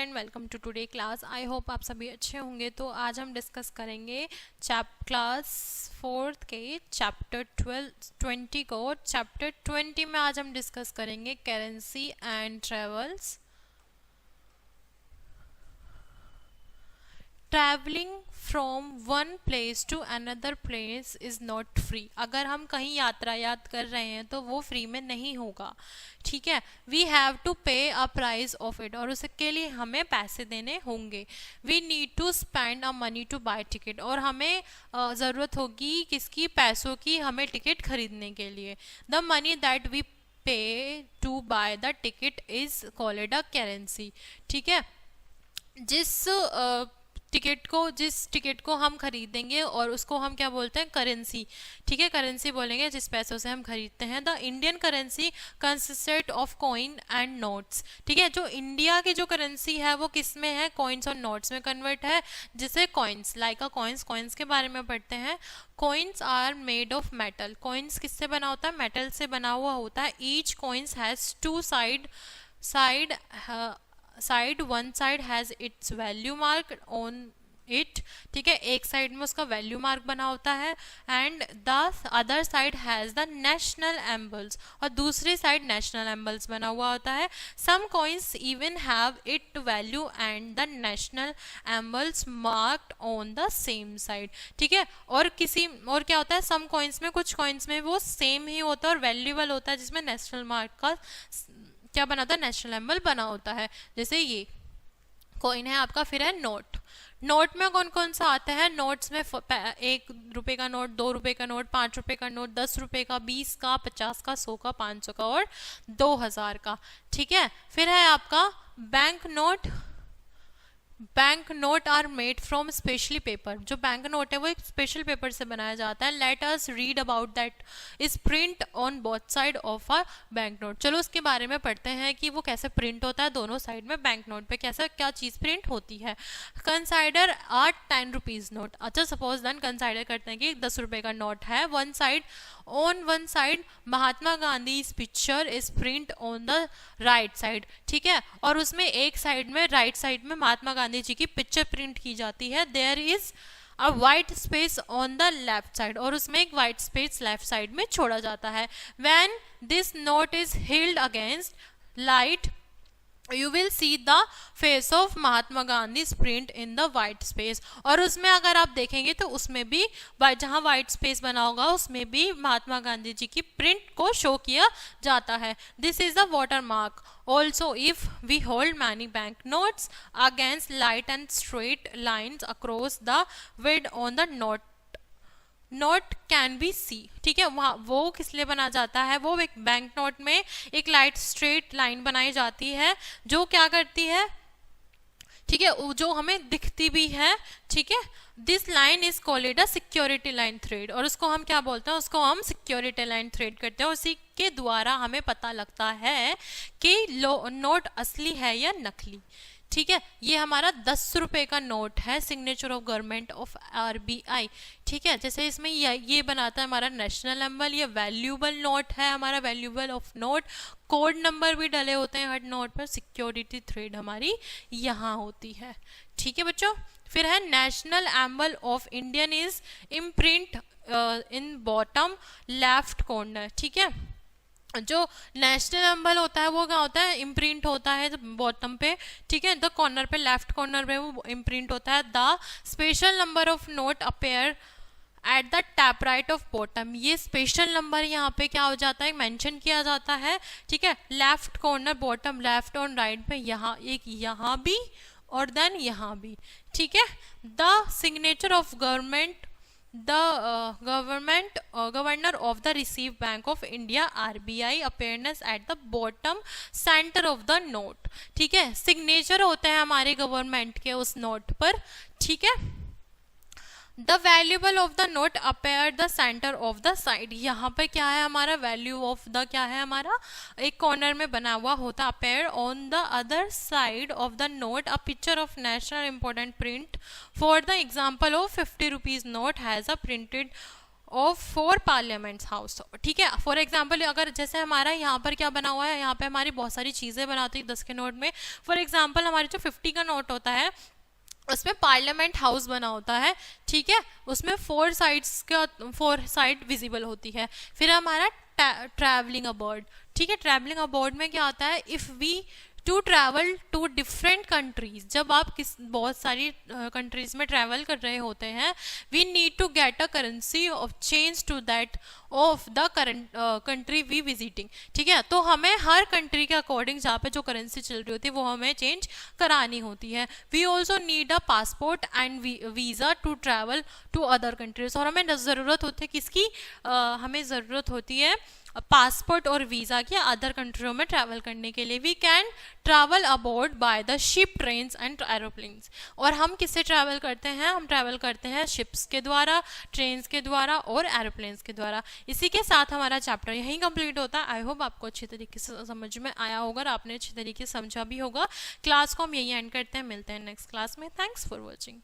Student, welcome to today class. I hope आप सभी अच्छे होंगे। तो आज हम डिस्कस करेंगे क्लास 4th के चैप्टर 20 को। चैप्टर 20 में आज हम डिस्कस करेंगे currency and travels. Travelling from one place to another place is not free. अगर हम कहीं यातायात कर रहे हैं तो वो फ्री में नहीं होगा, ठीक है। वी हैव टू पे अ प्राइस ऑफ इट, और उसके लिए हमें पैसे देने होंगे। We need to spend a money to buy ticket, और हमें ज़रूरत होगी किसकी, पैसों की, हमें टिकट खरीदने के लिए। The money that we pay to buy the ticket is called a currency, ठीक है। जिस टिकट को हम खरीदेंगे और उसको हम क्या बोलते हैं, करेंसी, ठीक है। करेंसी बोलेंगे जिस पैसों से हम खरीदते हैं। The Indian currency consist of coin and notes, ठीक है। जो इंडिया की जो करेंसी है वो किस में है, कॉइन्स और नोट्स में कन्वर्ट है। जिसे कॉइन्स, लाइक अ कॉइन्स के बारे में पढ़ते हैं। Coins are made of metal. Coins किससे बना होता है, मेटल से बना हुआ होता है। Each coins has two side one side has its value mark on it, ठीक है। एक साइड में उसका वैल्यू मार्क बना होता है। And the other side has the national emblems, और दूसरी साइड नेशनल एम्बल्स बना हुआ होता है। Some coins even have it value and the national emblems marked on the same side, ठीक है। और क्या होता है, सम कॉइन्स में, कुछ कॉइन्स में वो सेम ही होता है और वैल्यूबल होता है, जिसमें नेशनल मार्क का क्या बना होता है, नेशनल एम्बल बना होता है। जैसे ये कॉइन है आपका। फिर है नोट। नोट में कौन कौन सा आता है, नोट्स में 1 रुपए का नोट, 2 रुपए का नोट, 5 रुपए का नोट, 10 रुपए का, 20 का, 50 का, 100 का, 500 का और 2000 का, ठीक है। फिर है आपका bank note. Bank note are made from specially paper. जो बैंक नोट है वो एक स्पेशल पेपर से बनाया जाता है। Let us read about that is print on both side of a bank note. चलो उसके बारे में पढ़ते हैं कि वो कैसे प्रिंट होता है दोनों साइड में। बैंक नोट पे कैसा क्या चीज़ प्रिंट होती है। Consider our 10 rupees note. अच्छा, सपोज देन कंसाइडर करते हैं कि 10 रुपए का नोट है। On one side Mahatma Gandhi picture is print on the right side, ठीक है। और उसमें एक साइड में, राइट साइड में महात्मा गांधी जी की पिक्चर प्रिंट की जाती है। There is a white space on the left side, और उसमें एक वाइट स्पेस लेफ्ट साइड में छोड़ा जाता है। When this note is healed against light, you will see the face of Mahatma Gandhi print in the white space. और उसमें अगर आप देखेंगे तो उसमें भी जहां वाइट स्पेस बना होगा उसमें भी महात्मा गांधी जी की प्रिंट को शो किया जाता है। This is the water mark. Also if we hold many bank notes against light and straight lines across the width on the note can be see, ठीक है। वहाँ वो किस लिए बना जाता है, वो एक बैंक नोट में एक लाइट स्ट्रेट लाइन बनाई जाती है जो क्या करती है, ठीक है, जो हमें दिखती भी है, ठीक है। This line is called a security line thread, और उसको हम क्या बोलते हैं, उसको हम सिक्योरिटी लाइन थ्रेड करते हैं। उसी के द्वारा हमें पता लगता है कि नोट असली है या नकली, ठीक है। ये हमारा 10 रुपए का नोट है, signature of government of RBI, ठीक है। जैसे इसमें ये बनाता है हमारा नेशनल एम्बल। ये वैल्यूबल नोट है हमारा, valuable of note. Code number भी डले होते हैं हर नोट पर। सिक्योरिटी थ्रेड हमारी यहाँ होती है, ठीक है बच्चों। फिर है national एम्बल of Indian is imprint in bottom left corner, ठीक है। जो नेशनल एम्बल होता है वो क्या होता है, इम्प्रिंट होता है बॉटम पे, ठीक है। द कॉर्नर पे, लेफ्ट कॉर्नर पे वो इम्प्रिंट होता है। The special number of note appear at the tap right of bottom. ये स्पेशल नंबर यहाँ पे क्या हो जाता है, मेंशन किया जाता है, ठीक है। लेफ्ट कॉर्नर, बॉटम लेफ्ट और राइट पे, यहाँ एक, यहाँ भी और देन यहाँ भी, ठीक है। The signature of governor of the Reserve Bank of India RBI appears at the bottom center of the note, ठीक है। सिग्नेचर होते हैं हमारे गवर्नमेंट के उस नोट पर, ठीक है। The valuable of the note appear the centre of the side. यहाँ पर क्या है हमारा, वैल्यू ऑफ द क्या है हमारा, एक कॉर्नर में बना हुआ होता। Appear on the other side of the note a picture of national important print. For the example of 50 rupees note has a printed of 4 parliaments house, ठीक है। फॉर एग्जाम्पल अगर जैसे हमारा यहाँ पर क्या बना हुआ है, यहाँ पे हमारी बहुत सारी चीज़ें बनाती है 10 के नोट में। फॉर एग्जाम्पल हमारे जो 50 का नोट होता है उसमें पार्लियामेंट हाउस बना होता है, ठीक है। उसमें 4 साइड विजिबल होती है। फिर हमारा ट्रैवलिंग अबॉर्ड, ठीक है। ट्रैवलिंग अबॉर्ड में क्या आता है, if we to travel to different countries, जब आप बहुत सारी कंट्रीज में ट्रैवल कर रहे होते हैं, we need to get a currency of change to that of the current country we visiting, ठीक है। तो हमें हर कंट्री के अकॉर्डिंग जहाँ पे जो करेंसी चल रही होती है वो हमें चेंज करानी होती है। We also need a passport and visa to travel to other countries, और हमें ज़रूरत होती है किसकी, हमें ज़रूरत होती है पासपोर्ट और वीज़ा की अदर कंट्रियों में ट्रैवल करने के लिए। We can travel aboard by the ship, trains and aeroplanes. और हम किससे ट्रैवल करते हैं, हम ट्रैवल करते हैं शिप्स के द्वारा, ट्रेन्स के द्वारा और एरोप्लेन्स के द्वारा। इसी के साथ हमारा चैप्टर यहीं कंप्लीट होता है। आई होप आपको अच्छी तरीके से समझ में आया होगा और आपने अच्छी तरीके से समझा भी होगा। क्लास को हम यहीं एंड करते हैं, मिलते हैं नेक्स्ट क्लास में। Thanks for watching.